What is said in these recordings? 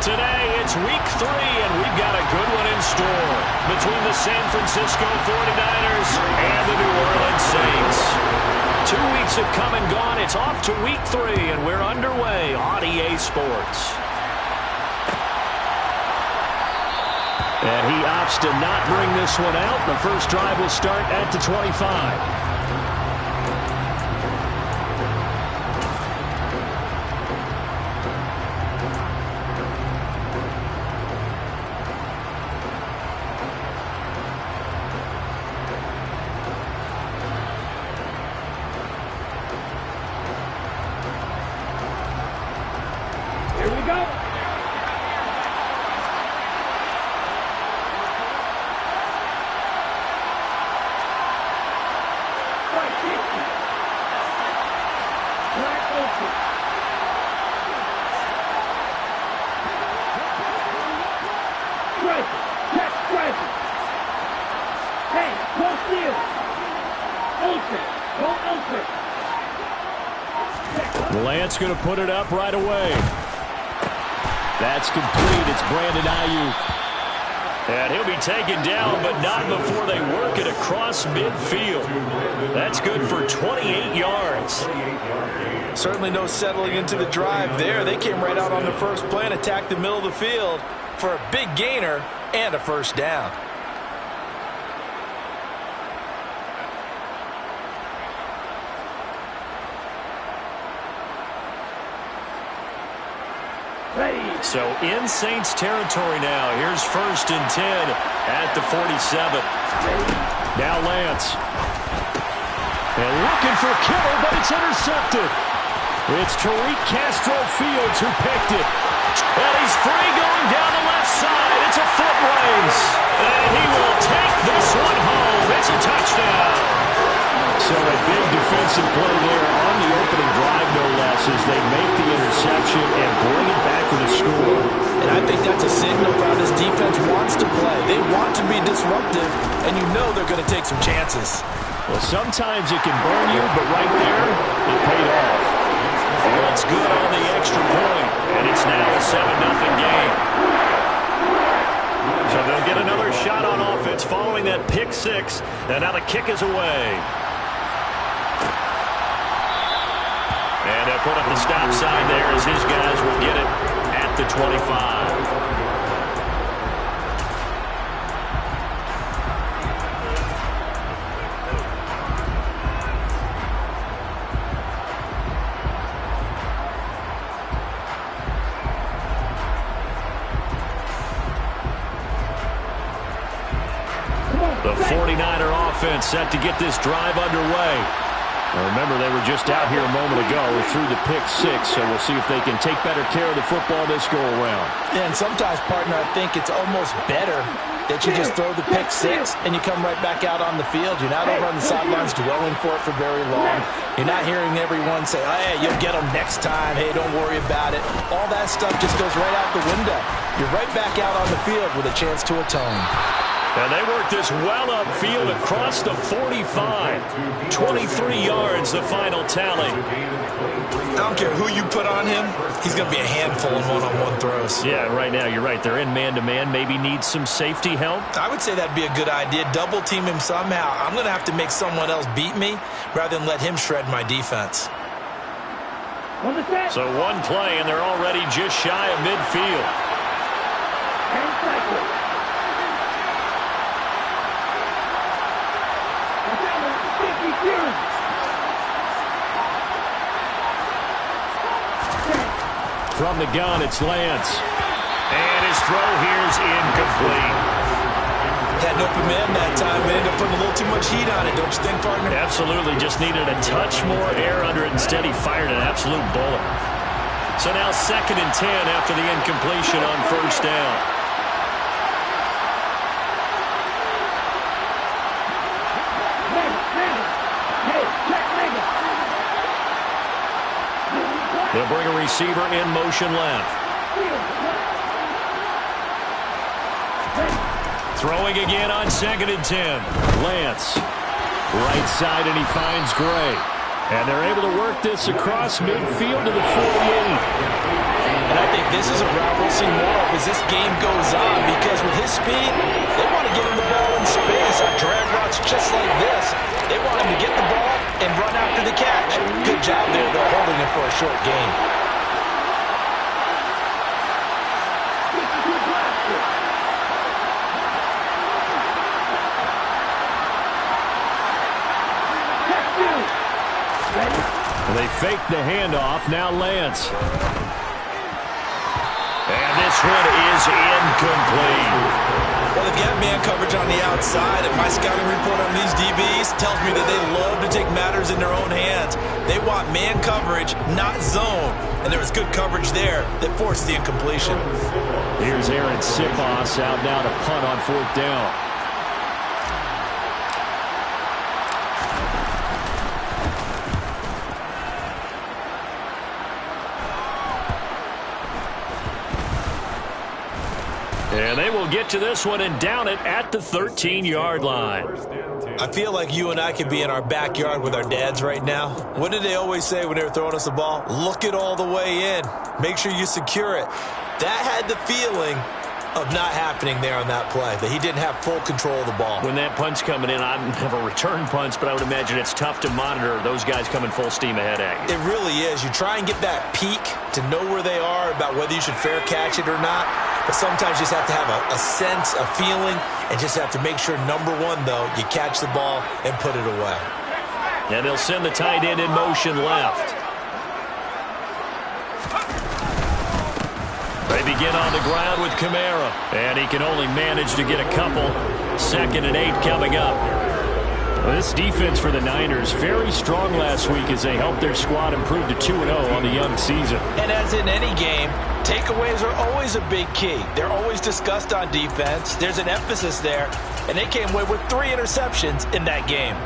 Today, it's week 3, and we've got a good one in store between the San Francisco 49ers and the New Orleans Saints. 2 weeks have come and gone. It's off to week 3, and we're underway on EA Sports. And he opts to not bring this one out. The first drive will start at the 25. Lance going to put it up right away. That's complete. It's Brandon Ayuk. And he'll be taken down, but not before they work it across midfield. That's good for 28 yards. Certainly no settling into the drive there. They came right out on the first play and attacked the middle of the field for a big gainer and a first down. So in Saints territory now. Here's 1st and 10 at the 47. Now Lance. And looking for Kittle, but it's intercepted. It's Tariq Castro-Fields who picked it. And he's free going down the left side. It's a foot race. And he will take this one home. It's a touchdown. So a big defensive play there on the opening drive, no less, as they make the interception and bring it back to the score. And I think that's a signal for how this defense wants to play. They want to be disruptive, and you know they're going to take some chances. Well, sometimes it can burn you, but right there, it paid off. Well, it's good on the extra point, and it's now a 7-0 game. So they'll get another shot on offense following that pick 6, and now the kick is away. And they'll put up the stop sign there as his guys will get it at the 25. The 49er offense set to get this drive underway. Well, remember, they were just out here a moment ago through the pick 6, so we'll see if they can take better care of the football this go-around. Yeah, and sometimes, partner, I think it's almost better that you just throw the pick 6 and you come right back out on the field. You're not over on the sidelines dwelling for it for very long. You're not hearing everyone say, oh, hey, you'll get them next time. Hey, don't worry about it. All that stuff just goes right out the window. You're right back out on the field with a chance to atone. And they work this well upfield across the 45. 23 yards, the final tally. I don't care who you put on him. He's going to be a handful in one-on-one throws. Yeah, right now, you're right. They're in man-to-man. Maybe needs some safety help. I would say that'd be a good idea. Double team him somehow. I'm going to have to make someone else beat me rather than let him shred my defense. So one play, and they're already just shy of midfield. From the gun, it's Lance. And his throw here's incomplete. Had an open man that time, but ended up putting a little too much heat on it, don't you think, partner? Absolutely. Just needed a touch more air under it. Instead, he fired an absolute bullet. So now 2nd and 10 after the incompletion on 1st down. They'll bring a receiver in motion left. Throwing again on 2nd and 10. Lance. Right side, and he finds Gray. And they're able to work this across midfield to the 48. And I think this is a route we'll see more of as this game goes on, because with his speed, they want to get him the ball in space on drag routes just like this. They want him to get the ball and run after the catch. Good job there, though, holding him for a short gain. They fake the handoff. Now Lance. And this one is incomplete. Well, they've got man coverage on the outside, and my scouting report on these DBs tells me that they love to take matters in their own hands. They want man coverage, not zone. And there was good coverage there that forced the incompletion. Here's Aaron Sipos out now to punt on 4th down. And they will get to this one and down it at the 13-yard line. I feel like you and I could be in our backyard with our dads right now. What did they always say when they were throwing us the ball? Look it all the way in. Make sure you secure it. That had the feeling of not happening there on that play, that he didn't have full control of the ball. When that punt's coming in, I have a return punch, but I would imagine it's tough to monitor those guys coming full steam ahead at you. It really is. You try and get that peek to know where they are about whether you should fair catch it or not. But sometimes you just have to have a sense, a feeling, and just have to make sure, number one, though, you catch the ball and put it away. And they'll send the tight end in motion left. They begin on the ground with Kamara, and he can only manage to get a couple. 2nd and 8 coming up. Well, this defense for the Niners, very strong last week as they helped their squad improve to 2-0 on the young season. And as in any game, takeaways are always a big key. They're always discussed on defense. There's an emphasis there, and they came away with 3 interceptions in that game.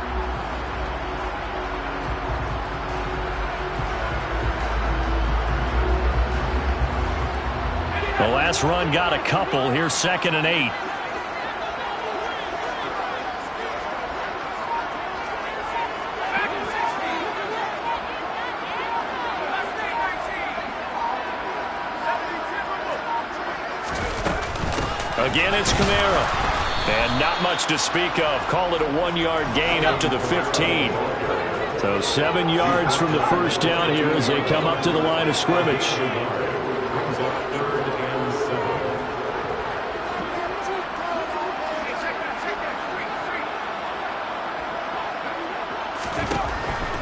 The last run got a couple. Here's 2nd and 8. Again, it's Kamara. And not much to speak of. Call it a 1-yard gain up to the 15. So 7 yards from the first down here as they come up to the line of scrimmage.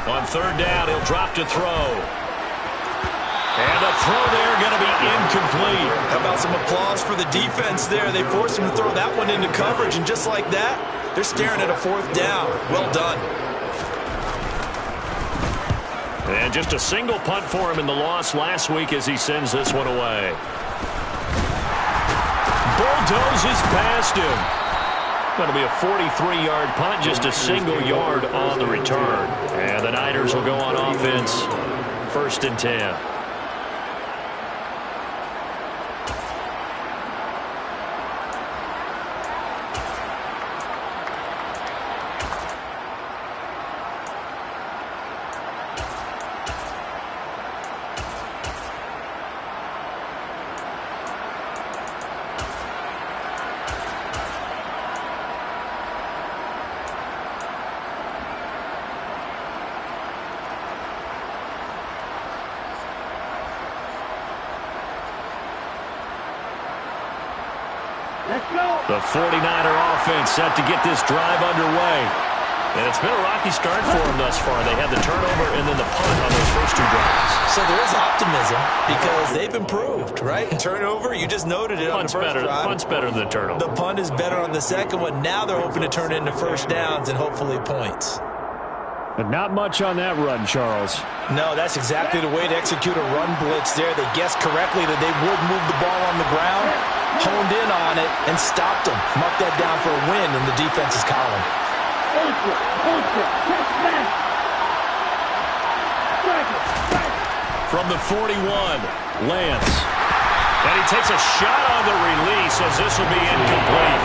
On 3rd down, he'll drop to throw. And the throw there going to be incomplete. How about some applause for the defense there? They forced him to throw that one into coverage, and just like that, they're staring at a 4th down. Well done. And just a single punt for him in the loss last week as he sends this one away. Bulldozes past him. Going to be a 43-yard punt, just a single yard on the return. And the Niners will go on offense, 1st and 10. The 49er offense set to get this drive underway. And it's been a rocky start for them thus far. They had the turnover and then the punt on those first 2 drives. So there is optimism because they've improved, right? Turnover, you just noted it on the first drive. Punt's better than the turnover. The punt is better on the second one. Now they're hoping to turn it into 1st downs and hopefully points. But not much on that run, Charles. No, that's exactly the way to execute a run blitz there. They guessed correctly that they would move the ball on the ground, honed in on it, and stopped them. Marked that down for a win in the defense's column. From the 41, Lance. And he takes a shot on the release as this will be incomplete.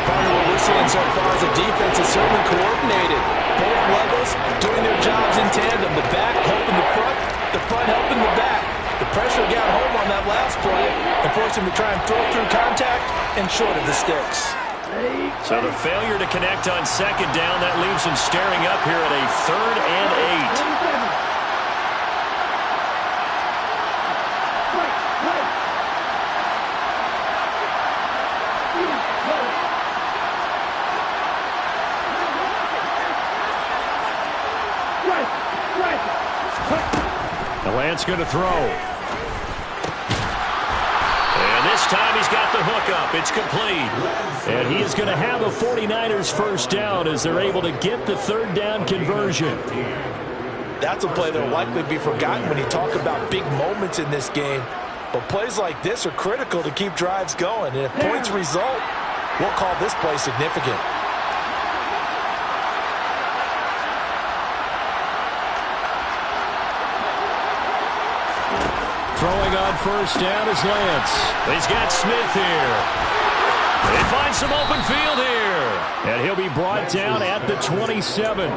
Part of what we're seeing so far is the defense is certainly coordinated. Both levels doing their jobs in tandem. The back helping the front helping the back. The pressure got home on that last play and forced him to try and throw through contact and short of the sticks. So the failure to connect on second down, that leaves him staring up here at a 3rd and 8. Lance going to throw. And this time he's got the hook up. It's complete. And he is going to have a 49ers first down as they're able to get the 3rd down conversion. That's a play that will likely be forgotten when you talk about big moments in this game. But plays like this are critical to keep drives going. And if points result, we'll call this play significant. Throwing on first down is Lance. He's got Smith here. They find some open field here. And he'll be brought down at the 27.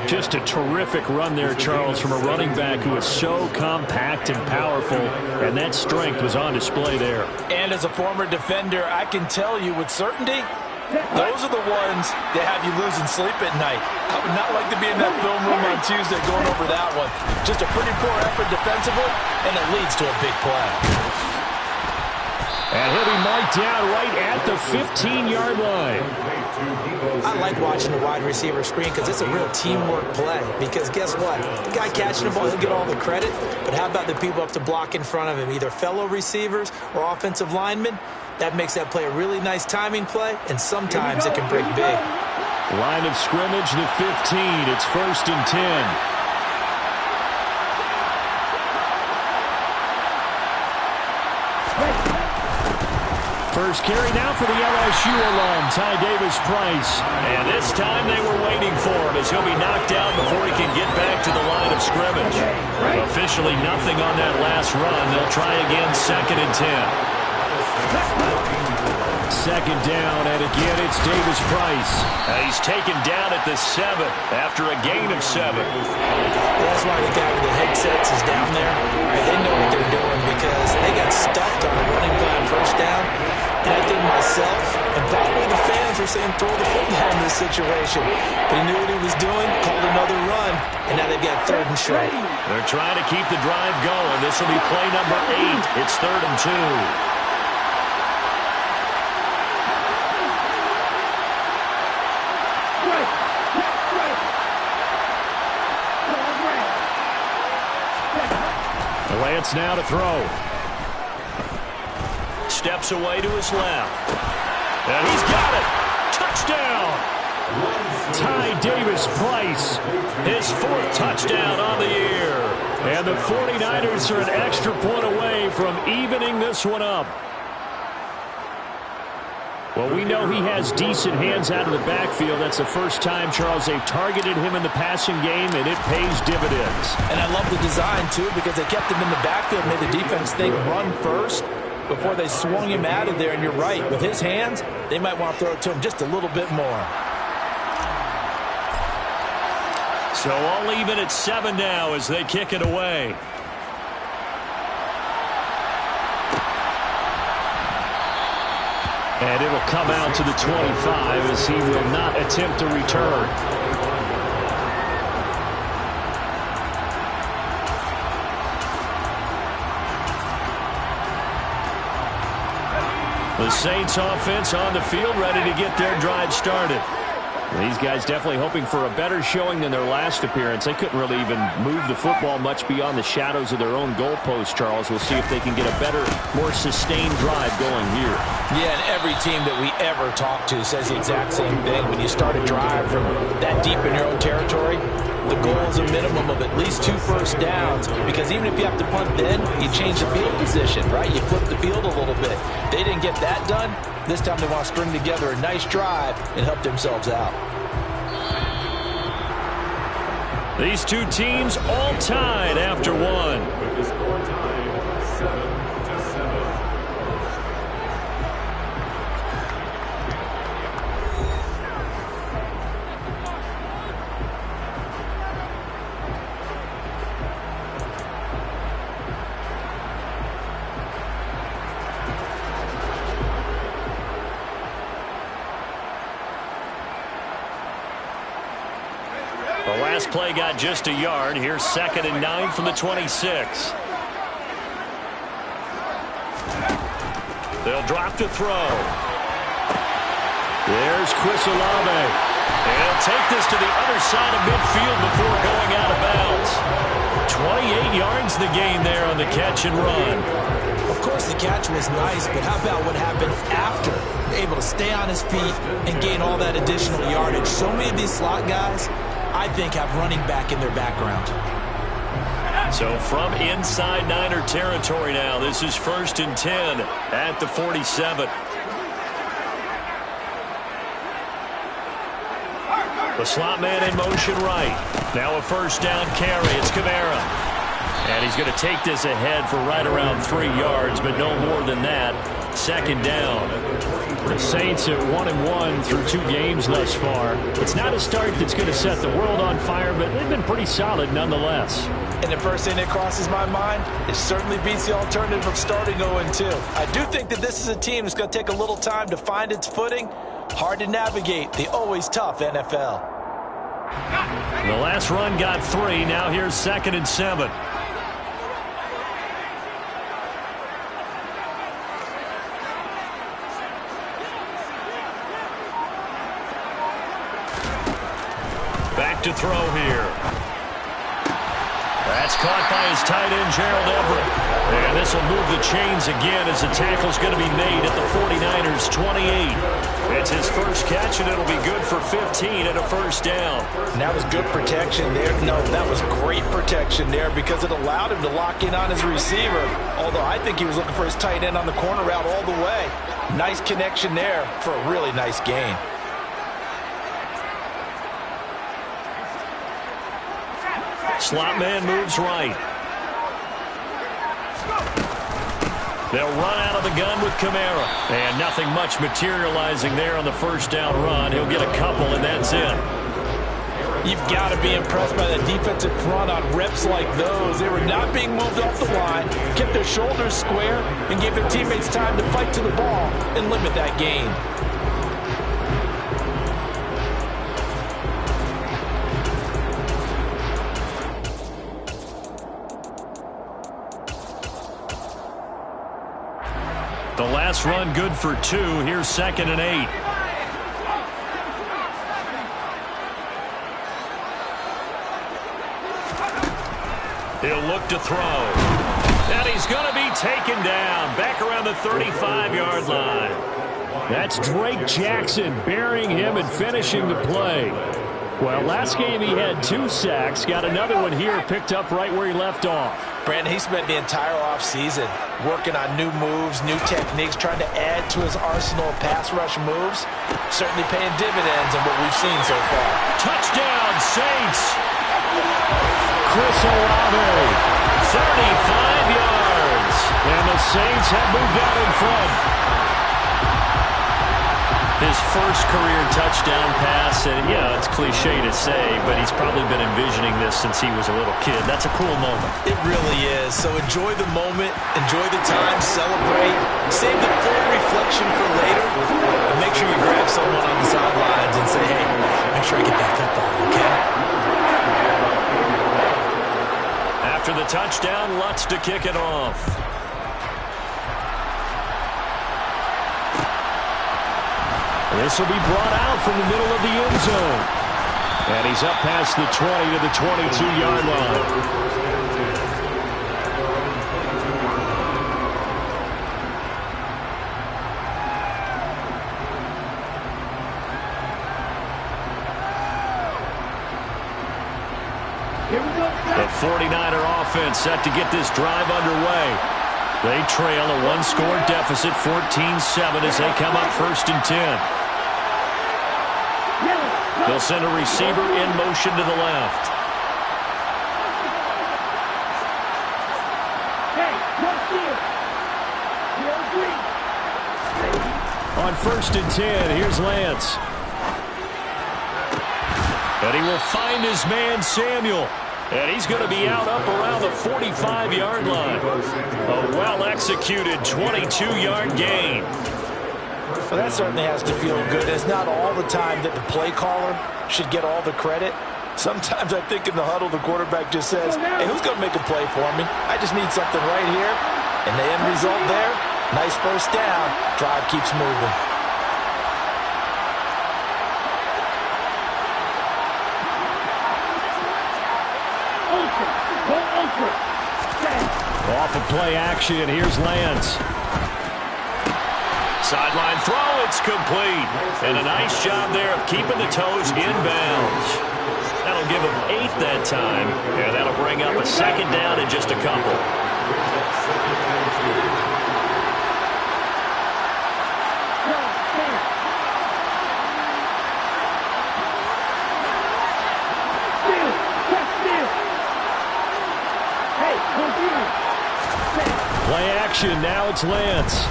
Just a terrific run there, Charles, from a running back who is so compact and powerful. And that strength was on display there. And as a former defender, I can tell you with certainty, those are the ones that have you losing sleep at night. I would not like to be in that film room on Tuesday going over that one. Just a pretty poor effort defensively, and it leads to a big play. And he'll be marked down right at the 15-yard line. I like watching the wide receiver screen because it's a real teamwork play. Because guess what? The guy catching the ball, he'll get all the credit. But how about the people up to block in front of him, either fellow receivers or offensive linemen? That makes that play a really nice timing play, and sometimes it can break big. Line of scrimmage, the 15. It's 1st and 10. First carry now for the LSU alum, Ty Davis-Price. And this time they were waiting for him as he'll be knocked out before he can get back to the line of scrimmage. Officially nothing on that last run. They'll try again 2nd and 10. 2nd down, and again it's Davis-Price. He's taken down at the 7 after a gain of 7. That's why the guy with the headsets is down there. They know what they're doing because they got stuffed on a running play on first down. And I think myself and probably the fans are saying throw the football in this situation. But he knew what he was doing, called another run, and now they've got 3rd and short. They're trying to keep the drive going. This will be play number 8. It's 3rd and 2. Lance now to throw. Steps away to his left. And he's got it. Touchdown. Ty Davis-Price, his 4th touchdown on the year. And the 49ers are an extra point away from evening this one up. Well, we know he has decent hands out of the backfield. That's the first time, Charles, they've targeted him in the passing game, and it pays dividends. And I love the design, too, because they kept him in the backfield, made the defense think run first before they swung him out of there. And you're right, with his hands, they might want to throw it to him just a little bit more. So all even at 7 now as they kick it away. And it'll come out to the 25 as he will not attempt to return. The Saints offense on the field ready to get their drive started. These guys definitely hoping for a better showing than their last appearance. They couldn't really even move the football much beyond the shadows of their own goalpost, Charles. We'll see if they can get a better, more sustained drive going here. Yeah, and every team that we ever talk to says the exact same thing. When you start a drive from that deep in your own territory, the goal is a minimum of at least 2 first downs, because even if you have to punt then, you change the field position, right? You flip the field a little bit. They didn't get that done. This time they want to string together a nice drive and help themselves out. These two teams all tied after one. Last play got just a yard. Here's 2nd and 9 from the 26. They'll drop to throw. There's Chris Olave. And he'll take this to the other side of midfield before going out of bounds. 28 yards the gain there on the catch and run. Of course, the catch was nice, but how about what happened after? Able to stay on his feet and gain all that additional yardage. So many of these slot guys, I think, have running back in their background. So from inside Niner territory now, this is 1st and 10 at the 47. The slot man in motion right. Now a 1st down carry. It's Kamara. And he's going to take this ahead for right around 3 yards, but no more than that. 2nd down. The Saints at 1-1 through 2 games thus far. It's not a start that's going to set the world on fire, but they've been pretty solid nonetheless. And the first thing that crosses my mind, it certainly beats the alternative of starting 0-2. I do think that this is a team that's going to take a little time to find its footing. Hard to navigate the always tough NFL. The last run got 3. Now here's 2nd and 7. Back to throw here. That's caught by his tight end, Gerald Everett. And this will move the chains again as the tackle's going to be made at the 49ers' 28. It's his first catch, and it'll be good for 15 and a 1st down. And that was good protection there. No, that was great protection there because it allowed him to lock in on his receiver. Although I think he was looking for his tight end on the corner route all the way. Nice connection there for a really nice gain. Slot man moves right. They'll run out of the gun with Kamara. And nothing much materializing there on the 1st down run. He'll get a couple, and that's it. You've got to be impressed by the defensive front on reps like those. They were not being moved off the line, kept their shoulders square, and gave their teammates time to fight to the ball and limit that gain. The last run good for 2. Here's 2nd and 8. He'll look to throw. And he's going to be taken down. Back around the 35-yard line. That's Drake Jackson burying him and finishing the play. Well, last game he had 2 sacks. Got another one here picked up right where he left off. Brandon, he spent the entire offseason working on new moves, new techniques, trying to add to his arsenal of pass rush moves. Certainly paying dividends in what we've seen so far. Touchdown, Saints. Chris Olave, 35 yards. And the Saints have moved out in front. His first career touchdown pass, and yeah, it's cliche to say, but he's probably been envisioning this since he was a little kid. That's a cool moment. It really is. So enjoy the moment, enjoy the time, celebrate, save the full reflection for later, and make sure you grab someone on the sidelines and say, hey, make sure I get that football, okay? After the touchdown, Lutz to kick it off. This will be brought out from the middle of the end zone. And he's up past the 20 to the 22-yard line. The 49er offense set to get this drive underway. They trail a 1-score deficit, 14-7, as they come up 1st and 10. They'll send a receiver in motion to the left. On 1st and 10, here's Lance. And he will find his man, Samuel. And he's going to be out up around the 45-yard line. A well-executed 22-yard gain. Well, that certainly has to feel good. It's not all the time that the play caller should get all the credit. Sometimes I think in the huddle, the quarterback just says, hey, who's going to make a play for me? I just need something right here. And the end result there, nice first down. Drive keeps moving. Off of play action, here's Lance. Sideline throw, it's complete. And a nice job there of keeping the toes inbounds. That'll give him 8 that time, and that'll bring up a second down in just a couple. Play action, now it's Lance.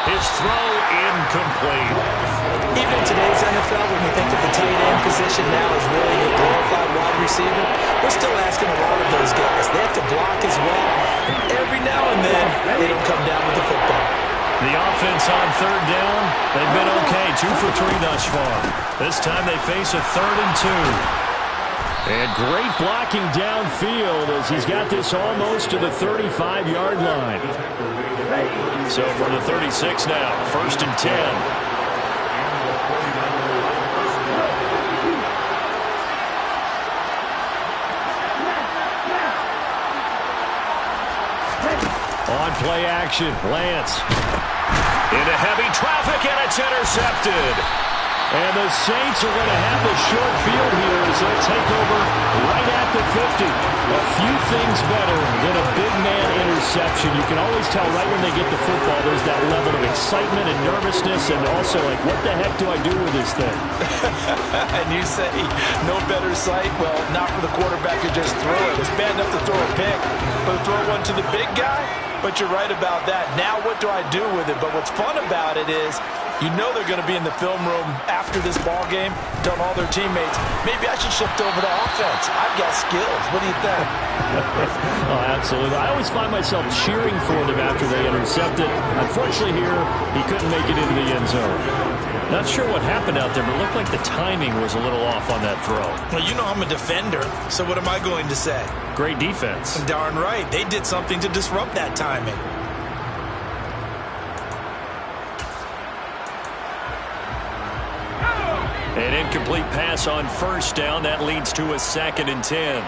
His throw incomplete. Even in today's NFL, when we think of the tight end position now as really a glorified wide receiver, we're still asking a lot of those guys. They have to block as well, and every now and then, they don't come down with the football. The offense on third down, they've been okay, 2 for 3 thus far. This time they face a 3rd and 2. And great blocking downfield as he's got this almost to the 35-yard line. So from the 36 now, 1st and 10. On play action, Lance. Into heavy traffic, and it's intercepted. And the Saints are going to have the short field here as they'll take over right at the 50. A few things better than a big man interception. You can always tell right when they get the football, there's that level of excitement and nervousness, and also like, what the heck do I do with this thing? And you say, no better sight? Well, not for the quarterback to just throw it. It's bad enough to throw a pick, but to throw one to the big guy? But you're right about that. Now what do I do with it? But what's fun about it is, you know they're going to be in the film room after this ball game, telling all their teammates, maybe I should shift over to offense. I've got skills. What do you think? Oh, absolutely. I always find myself cheering for them after they intercept it. Unfortunately here, he couldn't make it into the end zone. Not sure what happened out there, but it looked like the timing was a little off on that throw. Well, you know I'm a defender, so what am I going to say? Great defense. Darn right. They did something to disrupt that timing. An incomplete pass on 1st down. That leads to a 2nd and 10.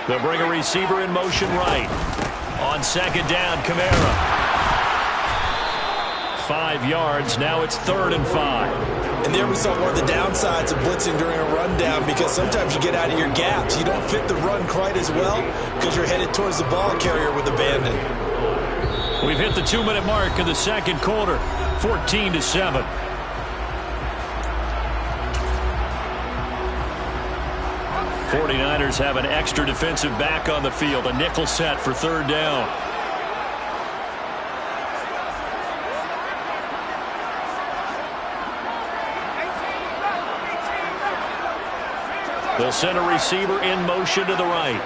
They'll bring a receiver in motion right. On 2nd down, Kamara. 5 yards. Now it's 3rd and 5. And there we saw one of the downsides of blitzing during a rundown, because sometimes you get out of your gaps. You don't fit the run quite as well because you're headed towards the ball carrier with abandon. We've hit the 2-minute mark of the 2nd quarter, 14-7. '49ers have an extra defensive back on the field, a nickel set for 3rd down. They'll send a receiver in motion to the right.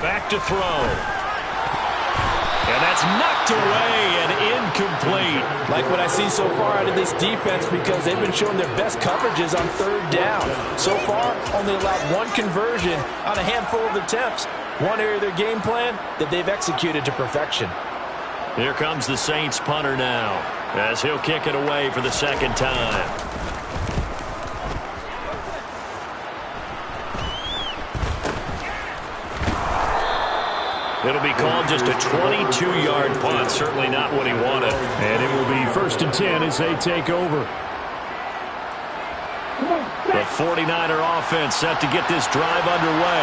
Back to throw. And that's knocked away and incomplete. Like what I've seen so far out of this defense, because they've been showing their best coverages on 3rd down. So far, only allowed 1 conversion on a handful of attempts. One area of their game plan that they've executed to perfection. Here comes the Saints punter now, as he'll kick it away for the 2nd time. It'll be called just a 22-yard punt. Certainly not what he wanted. And it will be 1st and 10 as they take over. The 49er offense set to get this drive underway.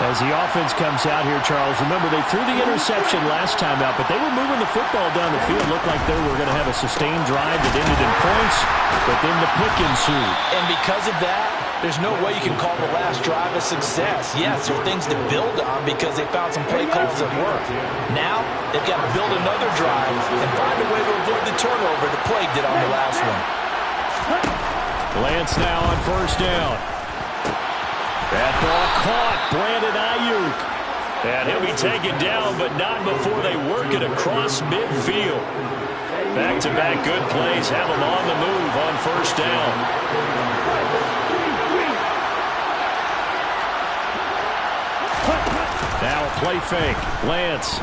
As the offense comes out here, Charles, remember they threw the interception last time out, but they were moving the football down the field. Looked like they were going to have a sustained drive that ended in points, but then the pick ensued. And because of that, there's no way you can call the last drive a success. Yes, there are things to build on because they found some play calls that work. Now, they've got to build another drive and find a way to avoid the turnover the play did on the last one. Lance now on 1st down. That ball caught. Brandon Ayuk. And he'll be taken down, but not before they work it across midfield. Back-to-back good plays have him on the move on first down. Now a play fake. Lance.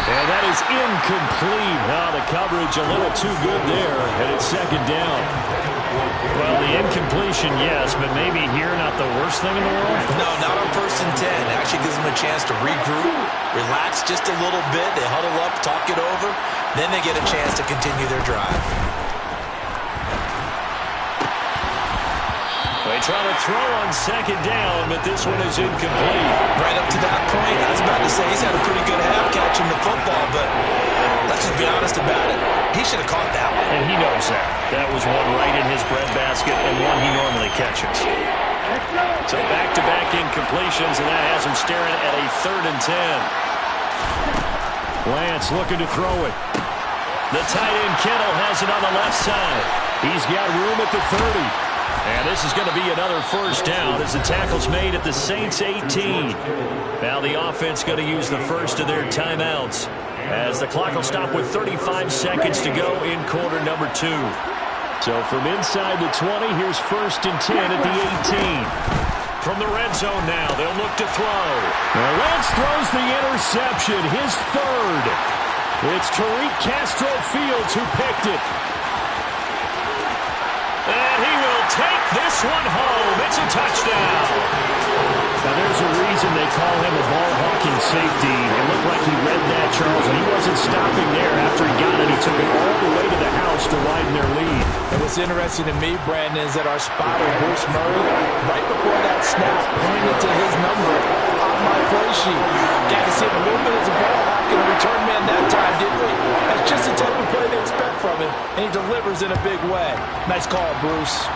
And that is incomplete. The coverage a little too good there, and it's second down. Well, the incompletion, yes, but maybe here not the worst thing in the world? No, not on 1st and 10. It actually gives them a chance to regroup, relax just a little bit. They huddle up, talk it over. Then they get a chance to continue their drive. They try to throw on second down, but this one is incomplete. Right up to that point, I was about to say he's had a pretty good half catching the football, but let's just be honest about it. He should have caught that one. And he knows that. That was one right in his breadbasket and one he normally catches. So back-to-back incompletions, and that has him staring at a 3rd and 10. Lance looking to throw it. The tight end Kittle has it on the left side. He's got room at the 30. And this is going to be another first down as the tackle's made at the Saints 18. Now the offense going to use the first of their timeouts as the clock will stop with 35 seconds to go in quarter number 2. So from inside the 20, here's 1st and 10 at the 18. From the red zone now, they'll look to throw. Now Lance throws the interception, his 3rd. It's Tariq Castro-Fields who picked it. And he will take this one home. It's a touchdown. Now, there's a reason they call him a ball-hawking safety. It looked like he read that, Charles, and he wasn't stopping there after he got it. He took it all the way to the house to widen their lead. And what's interesting to me, Brandon, is that our spotter, Bruce Murray, right before that snap, pointed to his number on my play sheet. Got to see him a little bit as a ball-hawking return man that time, didn't we? That's just the type of play they expect from him, and he delivers in a big way. Nice call, Bruce.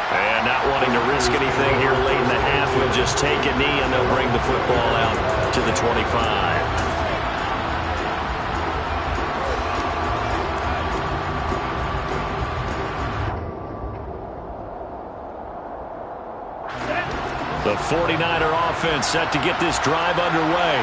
And not wanting to risk anything here late in the half, we'll just take a knee, and they'll bring the football out to the 25. The 49er offense set to get this drive underway.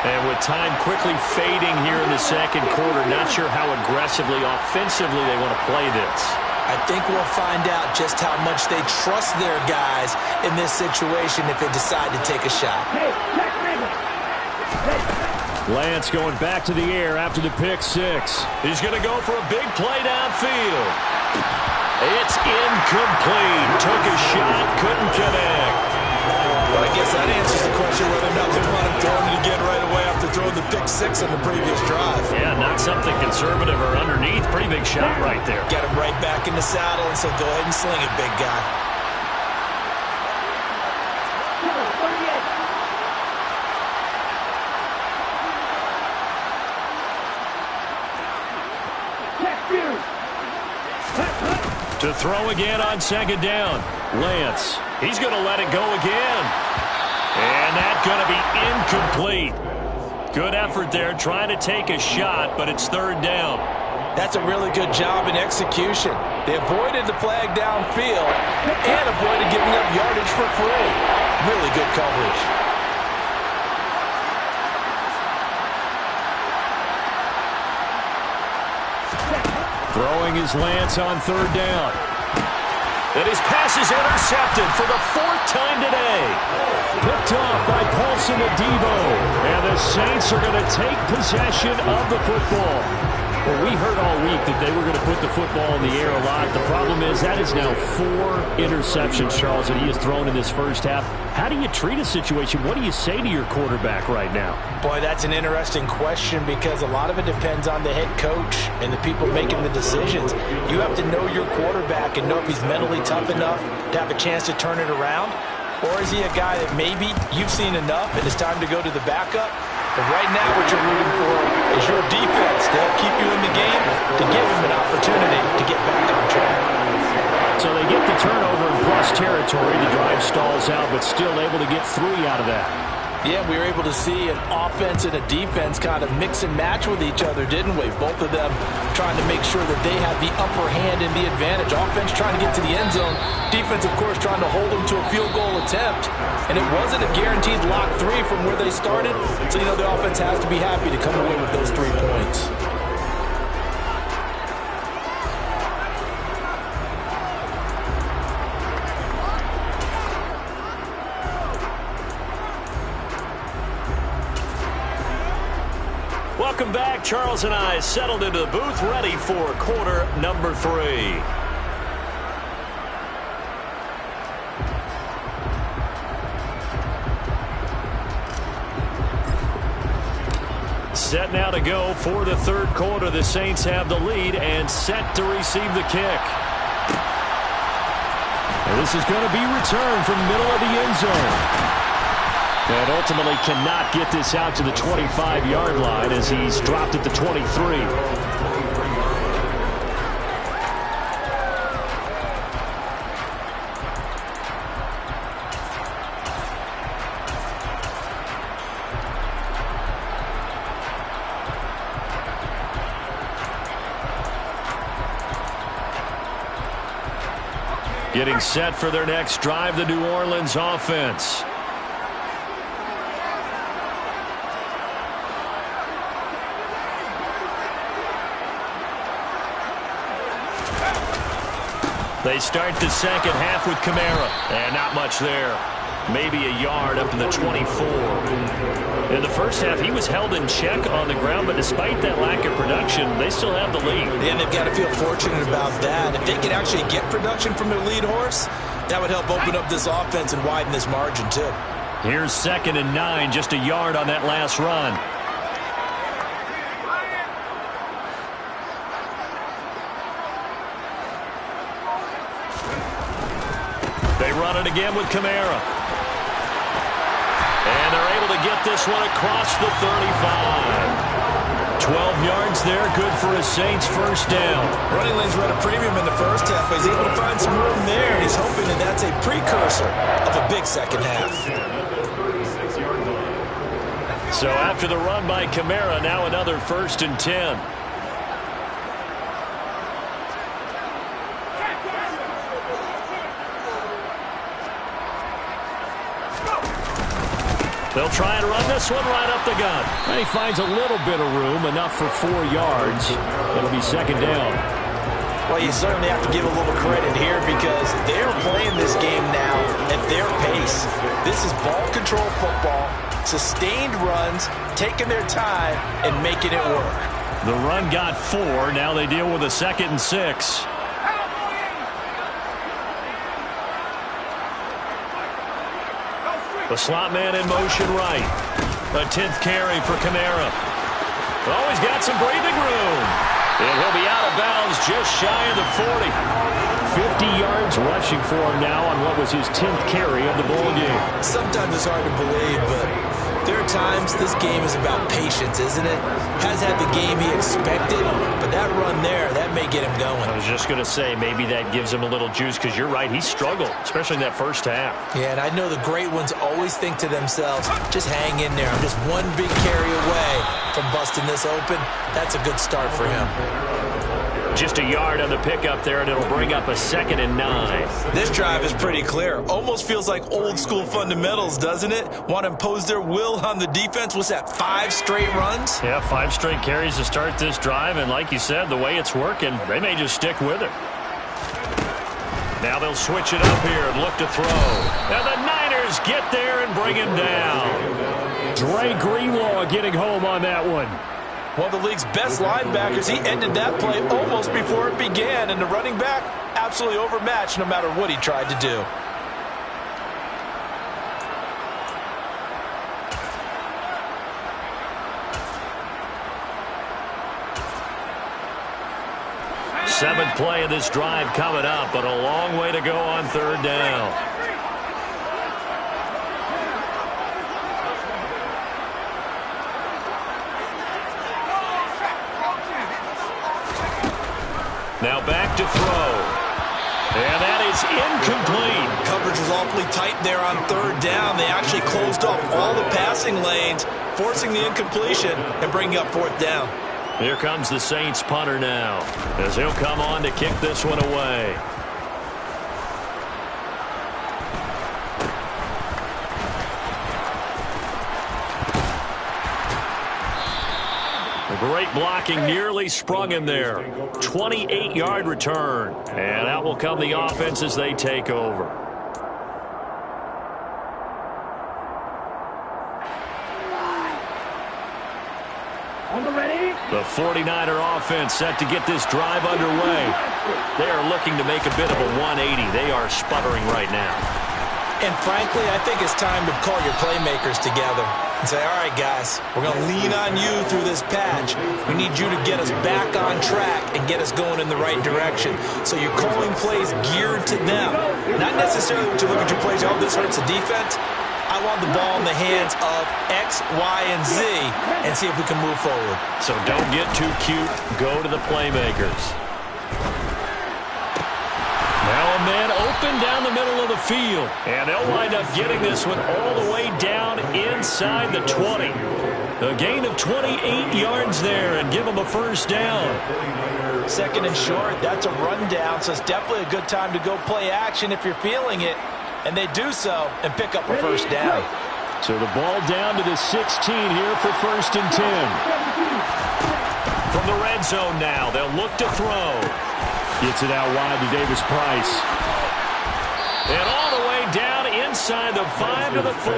And with time quickly fading here in the second quarter, not sure how aggressively, offensively they want to play this. I think we'll find out just how much they trust their guys in this situation if they decide to take a shot. Lance going back to the air after the pick six. He's going to go for a big play downfield. It's incomplete. Took a shot, couldn't connect. Well, I guess that answers the question whether or not they want him throwing it again right away after throwing the pick six on the previous drive. Yeah, not something conservative or underneath. Pretty big shot right there. Got him right back in the saddle, and so go ahead and sling it, big guy. To throw again on second down. Lance, he's going to let it go again. And that's going to be incomplete. Good effort there trying to take a shot, but it's third down. That's a really good job in execution. They avoided the flag downfield and avoided giving up yardage for free. Really good coverage. Throwing his Lance on third down. And his pass is intercepted for the 4th time today. Picked off by Paulson Adebo. And the Saints are going to take possession of the football. Well, we heard all week that they were going to put the football in the air a lot. The problem is that is now 4 interceptions, Charles, that he has thrown in this first half. How do you treat a situation? What do you say to your quarterback right now? Boy, that's an interesting question because a lot of it depends on the head coach and the people making the decisions. You have to know your quarterback and know if he's mentally tough enough to have a chance to turn it around. Or is he a guy that maybe you've seen enough and it's time to go to the backup? But right now what you're rooting for is your defense to help keep you in the game, to give him an opportunity to get back on track. So they get the turnover in plus territory. The drive stalls out, but still able to get 3 out of that. Yeah, we were able to see an offense and a defense kind of mix and match with each other, didn't we? Both of them trying to make sure that they have the upper hand and the advantage. Offense trying to get to the end zone. Defense, of course, trying to hold them to a field goal attempt. And it wasn't a guaranteed lock 3 from where they started. So, the offense has to be happy to come away with those 3 points. Welcome back. Charles and I settled into the booth, ready for quarter number 3. Set now to go for the third quarter. The Saints have the lead and set to receive the kick. And this is going to be returned from middle of the end zone. And ultimately cannot get this out to the 25-yard line as he's dropped at the 23. Getting set for their next drive, the New Orleans offense. They start the second half with Kamara. And not much there. Maybe a yard up to the 24. In the first half, he was held in check on the ground, but despite that lack of production, they still have the lead. And they've got to feel fortunate about that. If they could actually get production from their lead horse, that would help open up this offense and widen this margin, too. Here's 2nd and 9, just a yard on that last run. They run it again with Kamara. And they're able to get this one across the 35. 12 yards there, good for a Saints first down. Running lanes were at a premium in the first half, but he's able to find some room there, and he's hoping that that's a precursor of a big second half. So after the run by Kamara, now another 1st and 10. They'll try and run this one right up the gut. And he finds a little bit of room, enough for 4 yards. It'll be 2nd down. Well, you certainly have to give a little credit here because they're playing this game now at their pace. This is ball control football, sustained runs, taking their time, and making it work. The run got 4. Now they deal with a 2nd and 6. The slot man in motion right. A 10th carry for Kamara. Oh, he's got some breathing room. And he'll be out of bounds just shy of the 40. 50 yards rushing for him now on what was his 10th carry of the ball game. Sometimes it's hard to believe, but there are times this game is about patience, isn't it? Has had the game he expected, but that run there, that may get him going. I was just going to say, maybe that gives him a little juice because you're right, he struggled, especially in that first half. Yeah, and I know the great ones always think to themselves, just hang in there. I'm just one big carry away from busting this open. That's a good start for him. Just a yard on the pickup there, and it'll bring up a 2nd and 9. This drive is pretty clear. Almost feels like old school fundamentals, doesn't it? Want to impose their will on the defense. What's that, 5 straight runs? Yeah, 5 straight carries to start this drive, and like you said, the way it's working, they may just stick with it. Now they'll switch it up here and look to throw. Now the Niners get there and bring him down. Dre Greenlaw getting home on that one. One of the league's best linebackers, he ended that play almost before it began, and the running back absolutely overmatched no matter what he tried to do. Seventh play of this drive coming up, but a long way to go on 3rd down. Now back to throw. And that is incomplete. Coverage was was awfully tight there on third down. They actually closed off all the passing lanes, forcing the incompletion and bringing up fourth down. Here comes the Saints punter now, as he'll come on to kick this one away. Great blocking, nearly sprung him there. 28-yard return. And out will come the offense as they take over. The 49er offense set to get this drive underway. They are looking to make a bit of a 180. They are sputtering right now. And frankly, I think it's time to call your playmakers together and say, all right, guys, we're going to lean on you through this patch. We need you to get us back on track and get us going in the right direction. So you're calling plays geared to them. Not necessarily when you look at your plays, oh, this hurts the defense. I want the ball in the hands of X, Y, and Z and see if we can move forward. So don't get too cute. Go to the playmakers. Now a man open down the middle of the field. And they'll wind up getting this one all the way down inside the 20. A gain of 28 yards there and give them a first down. Second and short, that's a rundown, so it's definitely a good time to go play action if you're feeling it. And they do so and pick up a first down. So the ball down to the 16 here for first and 10. From the red zone now, they'll look to throw. Gets it out wide to Davis Price. And all the way down inside the 5 to the 4.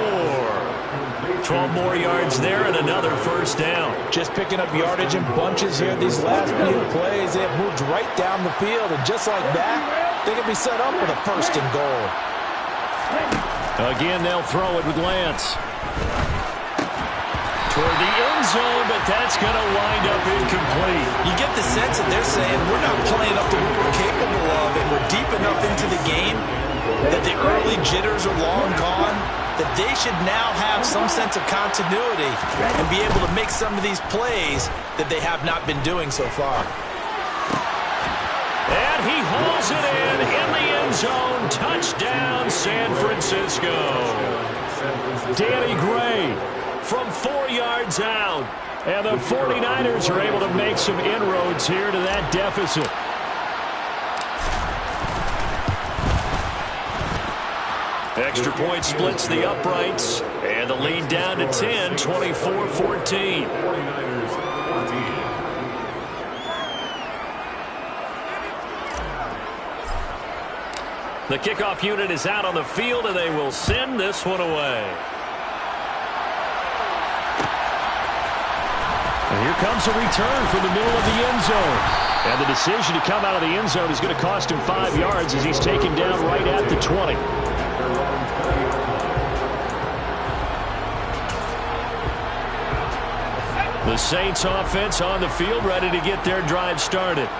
12 more yards there and another first down. Just picking up yardage in bunches here. These last few plays, they have moved right down the field. And just like that, they can be set up with a first and goal. Again, they'll throw it with Lance. Toward the end zone, but that's going to wind up incomplete. You get the sense that they're saying we're not playing up to what we're capable of, and we're deep enough into the game that the early jitters are long gone, that they should now have some sense of continuity and be able to make some of these plays that they have not been doing so far. And he hauls it in the end zone. Touchdown, San Francisco. Danny Gray from 4 yards out. And the 49ers are able to make some inroads here to that deficit. Extra point splits the uprights. And the lead down to 10, 24-14. The kickoff unit is out on the field, and they will send this one away. And here comes a return from the middle of the end zone. And the decision to come out of the end zone is going to cost him 5 yards as he's taken down right at the 20. The Saints offense on the field ready to get their drive started.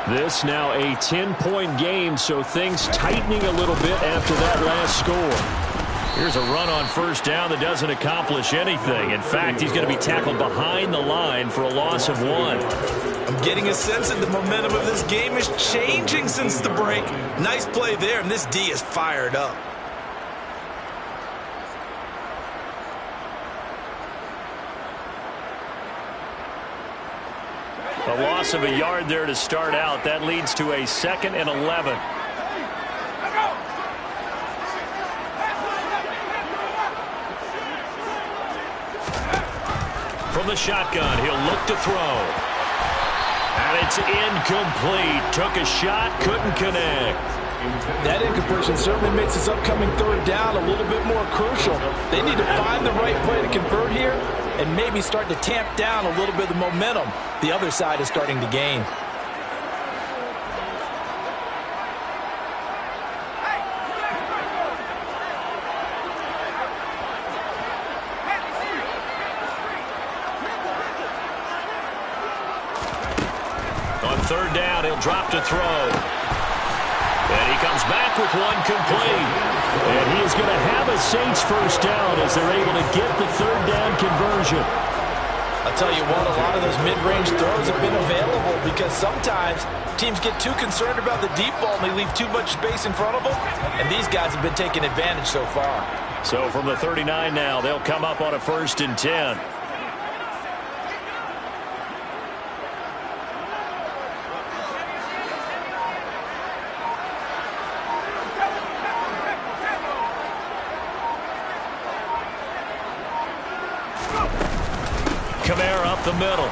This now a 10-point game, so things tightening a little bit after that last score. Here's a run on first down that doesn't accomplish anything. In fact, he's going to be tackled behind the line for a loss of 1. I'm getting a sense that the momentum of this game is changing since the break. Nice play there, and this D is fired up. A loss of a yard there to start out. That leads to a 2nd and 11. From the shotgun, he'll look to throw. And it's incomplete. Took a shot, couldn't connect. That incompletion certainly makes this upcoming third down a little bit more crucial. They need to find the right play to convert here and maybe start to tamp down a little bit of the momentum the other side is starting to gain. On third down, he'll drop to throw. And he comes back with one complete. And he is going to have a Saints first down as they're able to get the third down conversion. I'll tell you what, a lot of those mid-range throws have been available because sometimes teams get too concerned about the deep ball and they leave too much space in front of them, and these guys have been taking advantage so far. So from the 39 now, they'll come up on a 1st and 10. Kamara up the middle.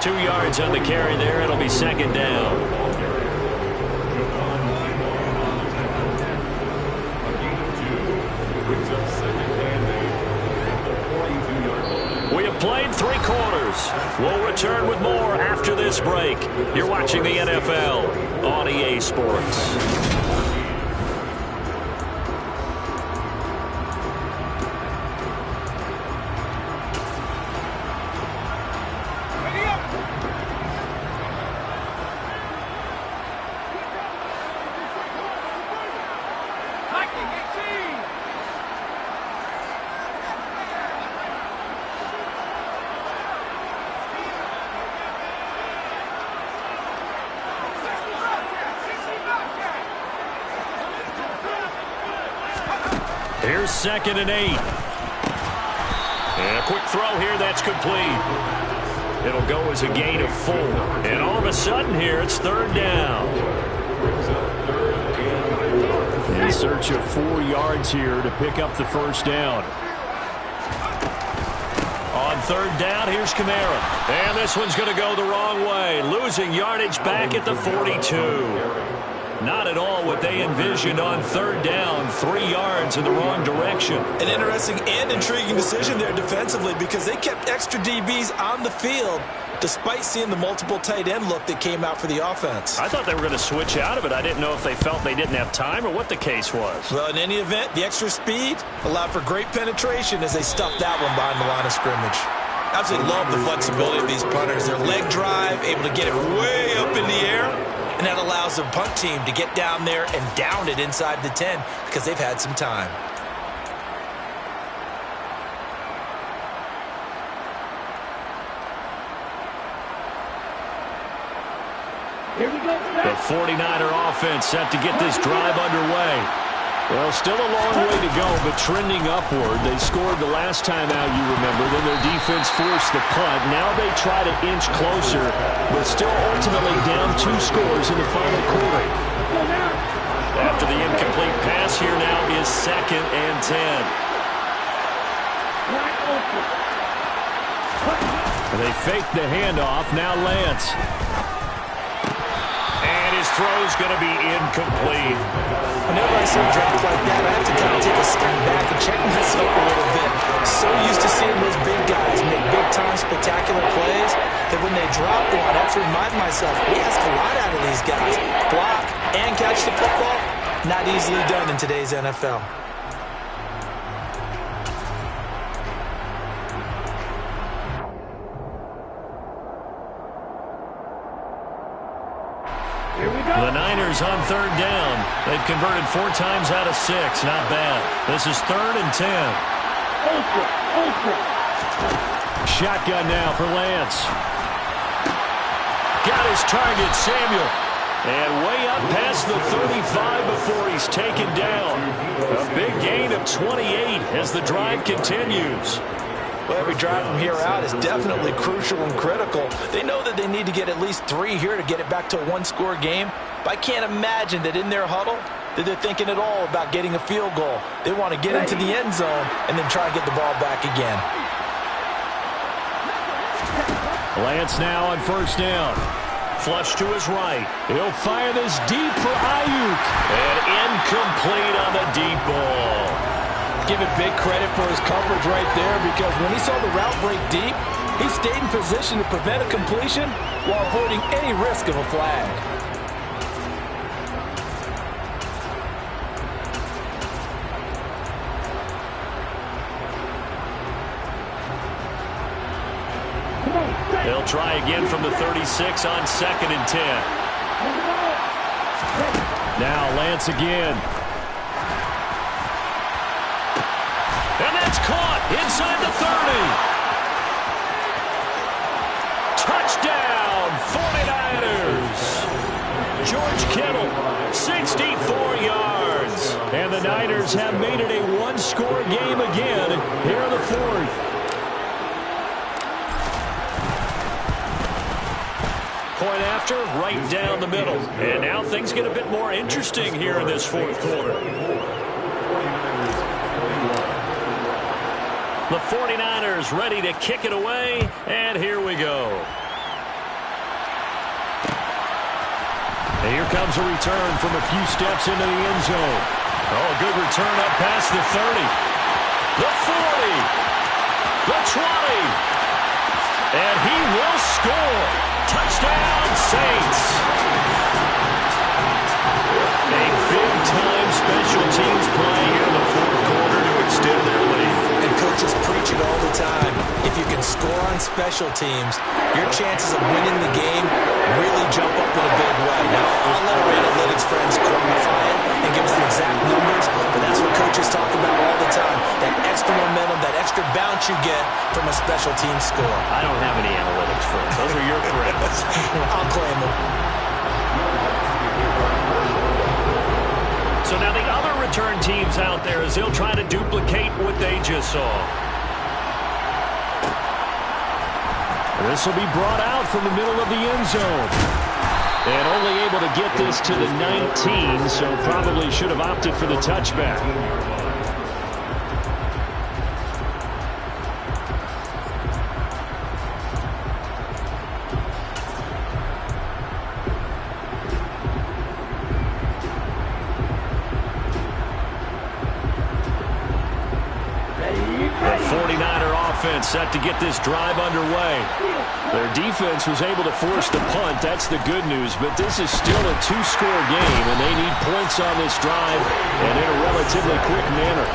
2 yards on the carry there. It'll be 2nd down. We have played 3 quarters. We'll return with more after this break. You're watching the NFL on EA Sports. Here's 2nd and 8. And a quick throw here, that's complete. It'll go as a gain of 4. And all of a sudden here, it's 3rd down. In search of 4 yards here to pick up the 1st down. On 3rd down, here's Kamara. And this one's going to go the wrong way. Losing yardage back at the 42. Not at all what they envisioned on 3rd down. 3 yards in the wrong direction. An interesting and intriguing decision there defensively because they kept extra DBs on the field despite seeing the multiple tight end look that came out for the offense. I thought they were going to switch out of it. I didn't know if they felt they didn't have time or what the case was. Well, in any event, the extra speed allowed for great penetration as they stuffed that one behind the line of scrimmage. Absolutely love the flexibility of these punters. Their leg drive, able to get it way up in the air. And that allows the punt team to get down there and down it inside the 10 because they've had some time. The 49er offense set to get this drive underway. Well, still a long way to go, but trending upward. They scored the last time out, you remember. Then their defense forced the punt. Now they try to inch closer, but still ultimately down 2 scores in the final quarter. After the incomplete pass, here now is 2nd and 10. They fake the handoff. Now Lance. And his throw's going to be incomplete. Whenever I see drops like that, I have to kind of take a step back and check myself a little bit. So used to seeing those big guys make big-time spectacular plays that when they drop one, I have to remind myself, we ask a lot out of these guys. Block and catch the football, not easily done in today's NFL. The Niners on 3rd down. They've converted 4 times out of 6. Not bad. This is 3rd and 10. Shotgun now for Lance. Got his target, Samuel. And way up past the 35 before he's taken down. A big gain of 28 as the drive continues. Well, every drive from here out is definitely crucial and critical. They know that they need to get at least 3 here to get it back to a 1-score game. But I can't imagine that in their huddle that they're thinking at all about getting a field goal. They want to get into the end zone and then try and get the ball back again. Lance now on 1st down. Flush to his right. He'll fire this deep for Ayuk. And incomplete on the deep ball. Give it big credit for his coverage right there because when he saw the route break deep, he stayed in position to prevent a completion while avoiding any risk of a flag. They'll try again from the 36 on 2nd and 10. Now Lance again. And that's caught inside the 30. Touchdown, 49ers! George Kittle, 64 yards. And the Niners have made it a one-score game again here in the fourth. Point after, right down the middle. And now things get a bit more interesting here in this fourth quarter. The 49ers ready to kick it away, and here we go. And here comes a return from a few steps into the end zone. Oh, a good return up past the 30. The 40. The 20. And he will score. Touchdown, Saints. A big-time special teams play here in the fourth quarter to extend their lead. And coaches preach it all the time. If you can score on special teams, your chances of winning the game really jump up in a big way. Now, I'll let our analytics friends quantify it and give us the exact numbers, but that's what coaches talk about all the time. That extra momentum, that extra bounce you get from a special team score. I don't have any analytics friends. Those are your friends. I'll claim them. So now the other return teams out there as they'll try to duplicate what they just saw. This will be brought out from the middle of the end zone. And only able to get this to the 19, so probably should have opted for the touchback. Set to get this drive underway. Their defense was able to force the punt. That's the good news, but this is still a two-score game, and they need points on this drive and in a relatively quick manner.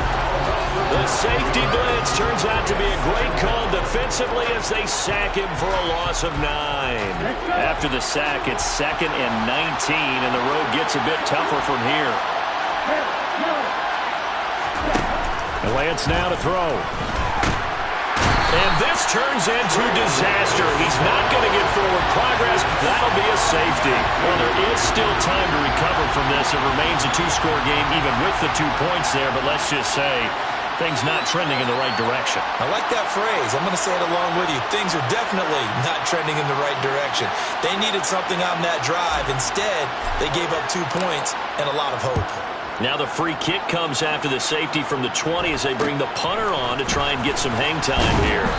The safety blitz turns out to be a great call defensively as they sack him for a loss of 9. After the sack, it's 2nd and 19, and the road gets a bit tougher from here. Lance now to throw. And this turns into disaster. He's not going to get forward progress. That'll be a safety. Well, there is still time to recover from this. It remains a two-score game even with the 2 points there, but let's just say things not trending in the right direction. I like that phrase. I'm going to say it along with you. Things are definitely not trending in the right direction. They needed something on that drive. Instead, they gave up 2 points and a lot of hope. Now the free kick comes after the safety from the 20 as they bring the punter on to try and get some hang time here.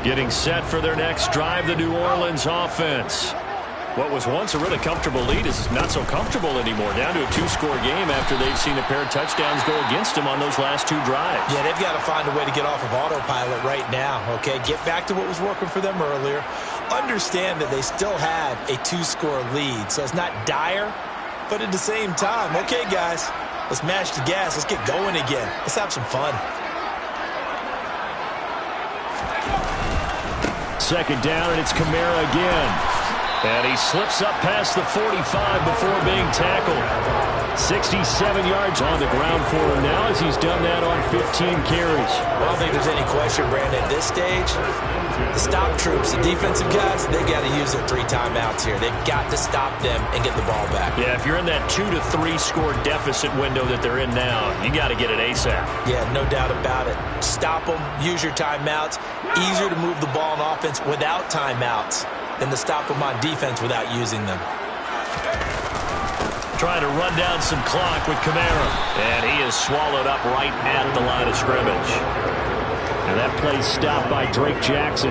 Getting set for their next drive, the New Orleans offense. What was once a really comfortable lead is not so comfortable anymore. Down to a 2-score game after they've seen a pair of touchdowns go against them on those last 2 drives. Yeah, they've got to find a way to get off of autopilot right now, okay? Get back to what was working for them earlier. Understand that they still have a 2-score lead, so it's not dire, but at the same time, okay, guys, let's mash the gas. Let's get going again. Let's have some fun. 2nd down, and it's Kamara again. And he slips up past the 45 before being tackled. 67 yards on the ground for him now as he's done that on 15 carries. I don't think there's any question, Brandon, at this stage. The stop troops, the defensive guys, they got to use their 3 timeouts here. They've got to stop them and get the ball back. Yeah, if you're in that 2 to 3 score deficit window that they're in now, you got to get it ASAP. Yeah, no doubt about it. Stop them, use your timeouts. Easier to move the ball on offense without timeouts than to stop them on defense without using them. Trying to run down some clock with Kamara. And he is swallowed up right at the line of scrimmage. And that play's stopped by Drake Jackson.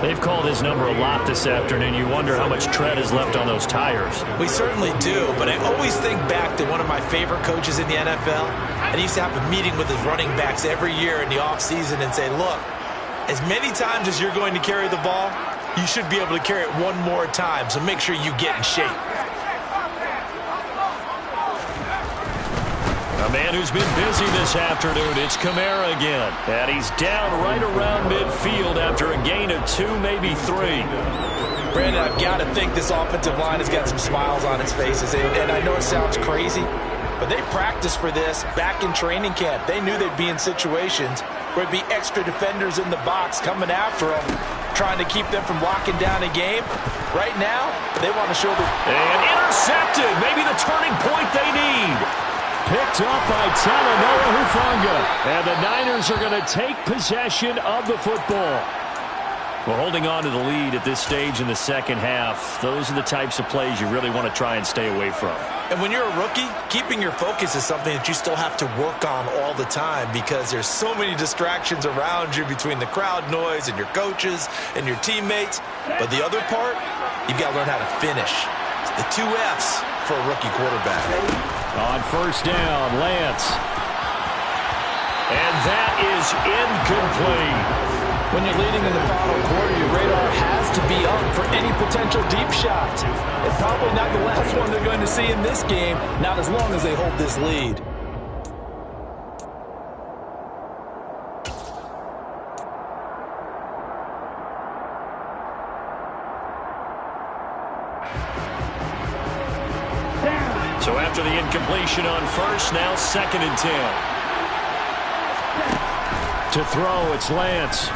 They've called his number a lot this afternoon. You wonder how much tread is left on those tires. We certainly do, but I always think back to one of my favorite coaches in the NFL. And he used to have a meeting with his running backs every year in the offseason and say, look, as many times as you're going to carry the ball, you should be able to carry it one more time, so make sure you get in shape. A man who's been busy this afternoon, it's Kamara again. And he's down right around midfield after a gain of 2, maybe 3. Brandon, I've got to think this offensive line has got some smiles on its faces. And I know it sounds crazy, but they practiced for this back in training camp. They knew they'd be in situations where it'd be extra defenders in the box coming after them, trying to keep them from locking down a game. Right now, they want to show the... And intercepted. Maybe the turning point they need. Picked up by Talanoa Hufanga. And the Niners are going to take possession of the football. Well, holding on to the lead at this stage in the second half, those are the types of plays you really want to try and stay away from. And when you're a rookie, keeping your focus is something that you still have to work on all the time because there's so many distractions around you between the crowd noise and your coaches and your teammates. But the other part, you've got to learn how to finish. It's the 2 F's for a rookie quarterback. On first down, Lance. And that is incomplete. When you're leading in the final quarter, your radar has to be up for any potential deep shots. It's probably not the last one they're going to see in this game, not as long as they hold this lead. So after the incompletion on first, now 2nd and 10. To throw, it's Lance.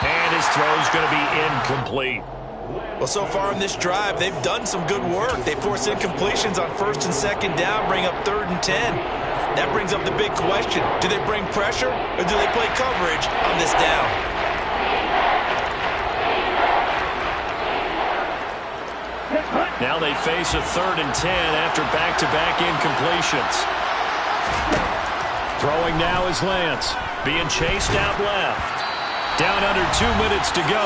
And his throw's going to be incomplete. Well, so far in this drive, they've done some good work. They force incompletions on 1st and 2nd down, bring up 3rd and 10. That brings up the big question. Do they bring pressure or do they play coverage on this down? Now they face a 3rd and 10 after back-to-back incompletions. Throwing now is Lance. Being chased out left. Down under 2 minutes to go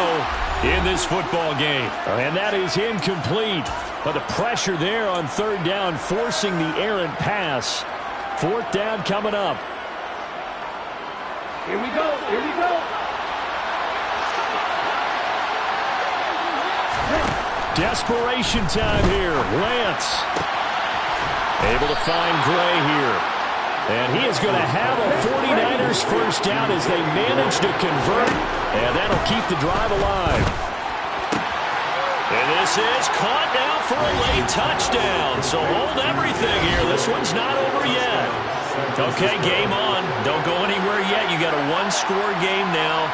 in this football game. And that is incomplete. But the pressure there on 3rd down, forcing the errant pass. 4th down coming up. Here we go. Here we go. Desperation time here. Lance able to find Gray here. And he is going to have a 49ers first down as they manage to convert. And that'll keep the drive alive. And this is caught now for a late touchdown. So hold everything here. This one's not over yet. Okay, game on. Don't go anywhere yet. You got a 1-score game now.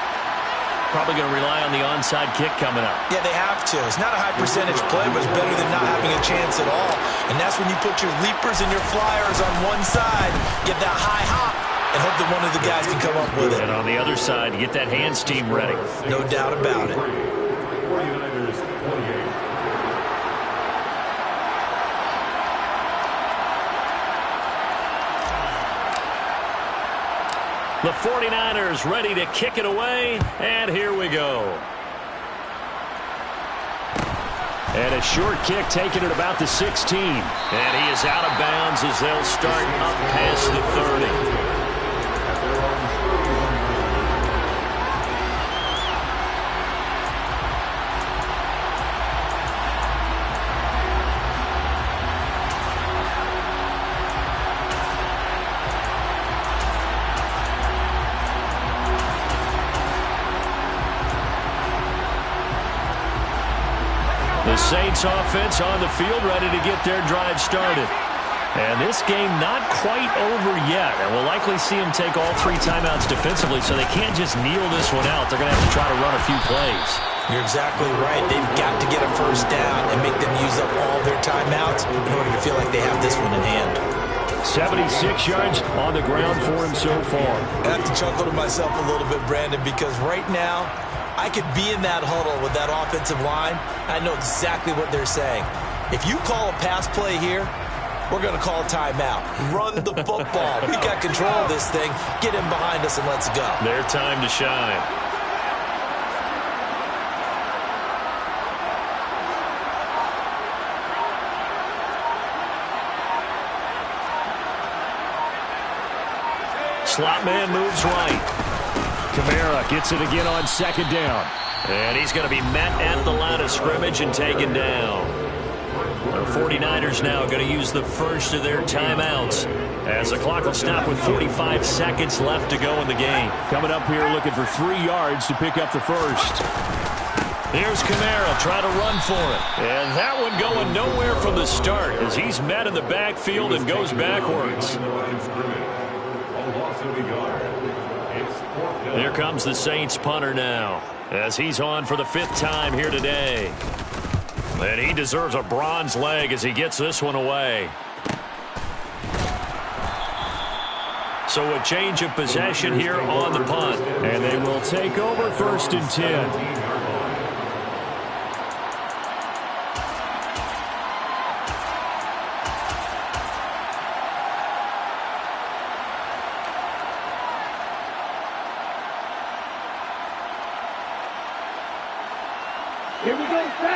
Probably going to rely on the onside kick coming up. Yeah, they have to. It's not a high percentage play, but it's better than not having a chance at all. And that's when you put your leapers and your flyers on one side, get that high hop, and hope that one of the guys can come up with it. And on the other side, get that hands team ready. No doubt about it. The 49ers ready to kick it away, and here we go. And a short kick taken at about the 16. And he is out of bounds as they'll start up past the 30. The Saints offense on the field ready to get their drive started. And this game not quite over yet. And we'll likely see them take all 3 timeouts defensively, so they can't just kneel this one out. They're going to have to try to run a few plays. You're exactly right. They've got to get a first down and make them use up all their timeouts in order to feel like they have this one in hand. 76 yards on the ground for him so far. I have to chuckle to myself a little bit, Brandon, because right now I could be in that huddle with that offensive line. I know exactly what they're saying. If you call a pass play here, we're going to call timeout. Run the football. We got control of this thing. Get in behind us and let's go. Their time to shine. Slot man moves right. Kamara gets it again on 2nd down. And he's going to be met at the line of scrimmage and taken down. The 49ers now going to use the first of their timeouts as the clock will stop with 45 seconds left to go in the game. Coming up here looking for 3 yards to pick up the first. Here's Kamara trying to run for it. And that one going nowhere from the start as he's met in the backfield and goes backwards. Here comes the Saints punter now as he's on for the 5th time here today. And he deserves a bronze leg as he gets this one away. So a change of possession here on the punt. And they will take over 1st and 10.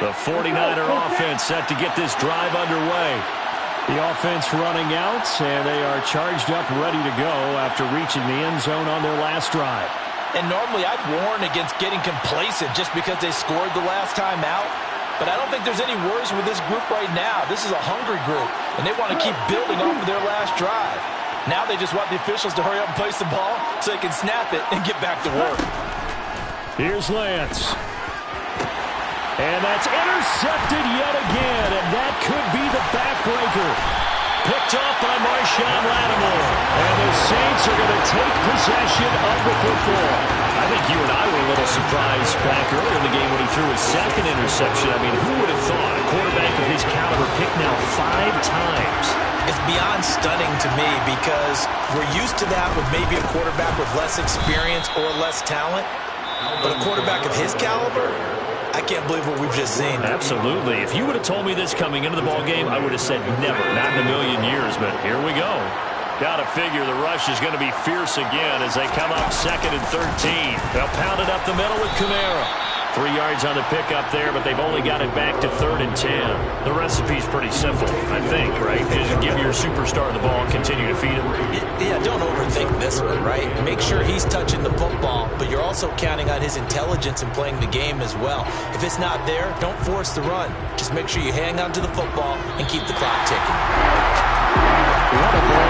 The 49er offense set to get this drive underway. The offense running out, and they are charged up, ready to go after reaching the end zone on their last drive. And normally I'd warn against getting complacent just because they scored the last time out. But I don't think there's any worries with this group right now. This is a hungry group, and they want to keep building off of their last drive. Now they just want the officials to hurry up and place the ball so they can snap it and get back to work. Here's Lance. And that's intercepted yet again, and that could be the backbreaker. Picked off by Marshawn Lattimore. And the Saints are going to take possession of the football. I think you and I were a little surprised back earlier in the game when he threw his 2nd interception. I mean, who would have thought a quarterback of his caliber picked now 5 times? It's beyond stunning to me because we're used to that with maybe a quarterback with less experience or less talent. But a quarterback of his caliber, I can't believe what we've just seen. Absolutely. If you would have told me this coming into the ball game, I would have said never, not in a million years, but here we go. Got to figure the rush is going to be fierce again as they come up 2nd and 13. They'll pound it up the middle with Kamara. 3 yards on the pickup there, but they've only got it back to 3rd and 10. The recipe's pretty simple, I think, right? Just give your superstar the ball and continue to feed him. Yeah, don't overthink this one, right? Make sure he's touching the football, but you're also counting on his intelligence in playing the game as well. If it's not there, don't force the run. Just make sure you hang on to the football and keep the clock ticking. What a ball.